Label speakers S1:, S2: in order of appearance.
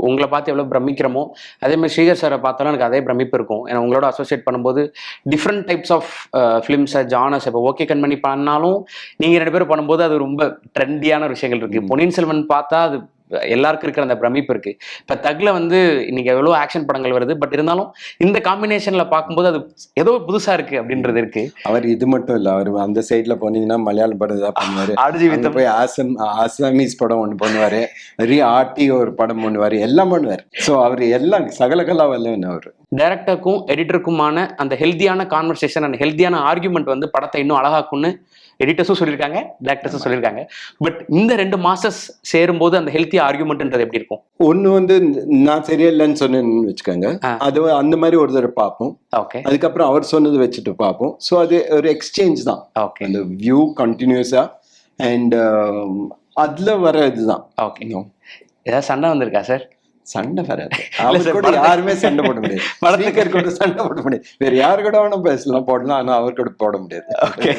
S1: உங்களை பார்த்து எவ்வளோ பிரமிக்கிறோமோ அதே மாதிரி ஸ்ரீகர் சாரை பார்த்தாலும் எனக்கு அதே பிரமிப்பு இருக்கும். ஏன்னா உங்களோட அசோசியேட் பண்ணும்போது டிஃப்ரெண்ட் டைப்ஸ் ஆஃப் ஃபிலிம்ஸை ஜானர்ஸ் இப்போ ஓகே கண்மணி பண்ணாலும் நீங்கள் 2 பேரும் பண்ணும்போது அது ரொம்ப ட்ரெண்டியான விஷயங்கள் இருக்குது. பொன்னியின் செல்வன் பார்த்தா அது எல்லாருக்கும் இருக்கிற அந்த பிரமிப்பு இருக்கு. இப்போ தக்ல வந்து இன்னைக்கு எவ்வளோ ஆக்ஷன் படங்கள் வருது, பட் இருந்தாலும் இந்த காம்பினேஷன்ல பார்க்கும்போது அது ஏதோ புதுசா இருக்கு அப்படின்றது இருக்கு.
S2: அவர் இது மட்டும் இல்ல, அவர் அந்த சைட்ல போனீங்கன்னா மலையாளம் படம் தான் பண்ணுவாரு,
S1: ஆடுஜீவிதம்
S2: போய் ஆசாமீஸ் படம் ஒன்று பண்ணுவாரு, நிறைய ஆர்டி ஒரு படம் பண்ணுவாரு, எல்லாம் பண்ணுவார். ஸோ அவர் எல்லாம் சகலகலா வல்லவன். அவர்
S1: டைரக்டருக்கும் எடிட்டருக்குமான அந்த ஹெல்த்தியான கான்வர்சேஷன் அண்ட் ஹெல்த்தியான ஆர்குமெண்ட் வந்து படத்தை இன்னும் அழகாக்கும்னு எடிட்டர்ஸும் சொல்லியிருக்காங்க, டேரக்டர்ஸும் சொல்லியிருக்காங்க. பட் இந்த 2 மாஸ்டர்ஸ் சேரும்போது அந்த ஹெல்த்தி ஆர்குமெண்ட்ன்றது எப்படி இருக்கும்?
S2: ஒன்று வந்து நான் சரியில்லைன்னு சொன்னேன்னு வச்சுக்கோங்க, அது அந்த மாதிரி ஒரு தடவை பார்ப்போம்.
S1: ஓகே,
S2: அதுக்கப்புறம் அவர் சொன்னது வச்சுட்டு பார்ப்போம். ஸோ அது ஒரு எக்ஸ்சேஞ்ச் தான்.
S1: ஓகே,
S2: அந்த வியூ கண்டினியூஸா அண்ட் அதுல வர இதுதான்.
S1: ஓகே. ஏதாவது சண்டை வந்திருக்கா சார்?
S2: சண்டை வராது. அவர் கூட யாருமே சண்டை போட முடியாது. படத்துக்கு கூட சண்டை போட முடியாது. வேற யாரு கூட வேணும் பேசலாம், போடலாம். ஆனா அவர் கூட போட முடியாது.
S1: ஓகே.